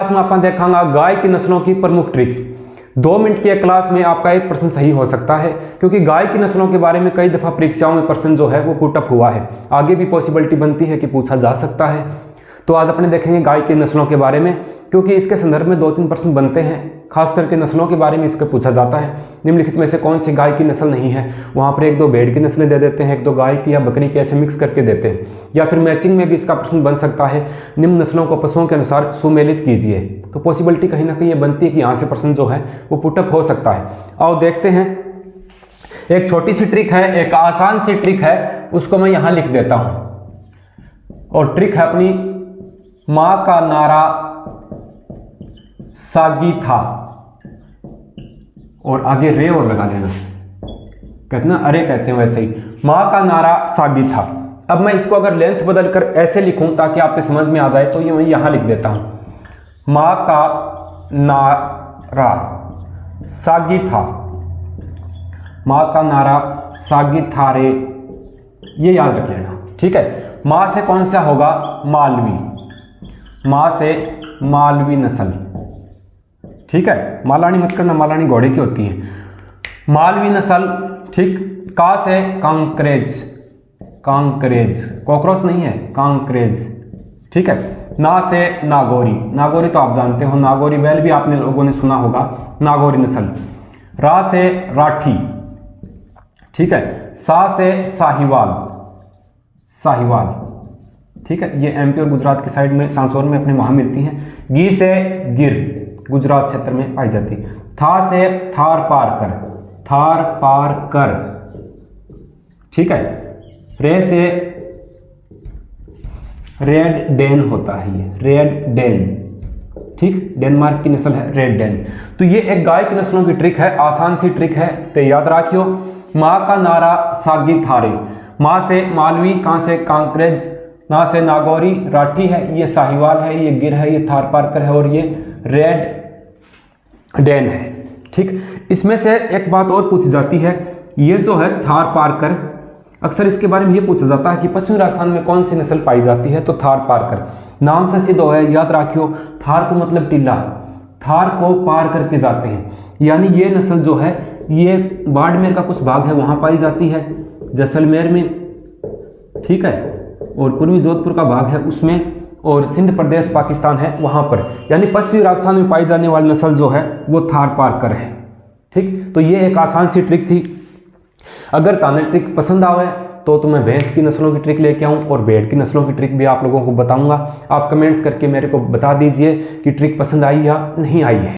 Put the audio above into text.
Class में आप देखांगा गाय की नस्लों की प्रमुख ट्रिक। 2 मिनट की क्लास में आपका एक प्रश्न सही हो सकता है, क्योंकि गाय की नस्लों के बारे में कई दफा परीक्षाओं में प्रश्न जो है वो पुटअप हुआ है, आगे भी पॉसिबिलिटी बनती है कि पूछा जा सकता है। तो आज अपने देखेंगे गाय की नस्लों के बारे में, क्योंकि इसके संदर्भ में 2-3 प्रश्न बनते हैं, खास करके नस्लों के बारे में इसका पूछा जाता है। निम्नलिखित में से कौन सी गाय की नस्ल नहीं है, वहाँ पर 1-2 भेड़ की नस्लें दे देते हैं, 1-2 गाय की या बकरी की, ऐसे मिक्स करके देते हैं। या फिर मैचिंग में भी इसका प्रश्न बन सकता है, निम्न नस्लों को पशुओं के अनुसार सुमेलित कीजिए। तो पॉसिबिलिटी कहीं ना कहीं ये बनती है कि यहाँ से प्रश्न जो है वो पुटअप हो सकता है। आओ देखते हैं। एक छोटी सी ट्रिक है, एक आसान सी ट्रिक है, उसको मैं यहाँ लिख देता हूँ। और ट्रिक है अपनी, माँ का नारा सागी था, और आगे रे और लगा लेना, कहते ना अरे कहते हैं वैसे ही, माँ का नारा सागी था। अब मैं इसको अगर लेंथ बदल कर ऐसे लिखूं ताकि आपके समझ में आ जाए, तो ये मैं यहां लिख देता हूं, माँ का नारा सागी था, माँ का नारा सागी था रे, ये याद रख लेना, ठीक है। माँ से कौन सा होगा, मालवी, माँ से मालवी नस्ल, ठीक है। मालानी मत करना, मालानी घोड़े की होती है, मालवी नस्ल, ठीक। का से कांकरेज, कांकरेज कॉकरोच नहीं है, कांकरेज, ठीक है। ना से नागौरी, नागौरी तो आप जानते हो, नागौरी बैल भी आपने लोगों ने सुना होगा, नागौरी नस्ल। रा से राठी, ठीक है। सा से साहिवाल, साहिवाल, ठीक है। ये एमपी और गुजरात की साइड में सांसौर में अपने वहां मिलती हैं। गी से गिर, गुजरात क्षेत्र में पाई जाती है। था से थार पार कर, थार पार कर, ठीक है। रे से रेड डेन होता है, ये रेड डेन, ठीक, डेनमार्क की नस्ल है रेड डेन। तो ये एक गाय की नस्लों की ट्रिक है, आसान सी ट्रिक है, तो याद रखियो। माँ का नारा सागी थारे, माँ से मालवी, कहाँ से कांकरेज, ना से नागौरी, राठी है, ये साहिवाल है, ये गिर है, ये थार पारकर है, और ये रेड डेन है, ठीक। इसमें से एक बात और पूछी जाती है, ये जो है थार पारकर, अक्सर इसके बारे में ये पूछा जाता है कि पश्चिमी राजस्थान में कौन सी नस्ल पाई जाती है, तो थार पारकर नाम से सिद्ध है, याद रखियो। थार को मतलब टिल्ला, थार को पार करके जाते हैं, यानी ये नस्ल जो है ये बाड़मेर का कुछ भाग है वहां पाई जाती है, जैसलमेर में, ठीक है, और पूर्वी जोधपुर का भाग है उसमें, और सिंध प्रदेश पाकिस्तान है वहां पर, यानी पश्चिमी राजस्थान में पाई जाने वाली नस्ल जो है वो थार पारकर है, ठीक। तो ये एक आसान सी ट्रिक थी। अगर ताने ट्रिक पसंद आवे तो मैं भैंस की नस्लों की ट्रिक लेके आऊँ और भेड़ की नस्लों की ट्रिक भी आप लोगों को बताऊंगा। आप कमेंट्स करके मेरे को बता दीजिए कि ट्रिक पसंद आई या नहीं आई है।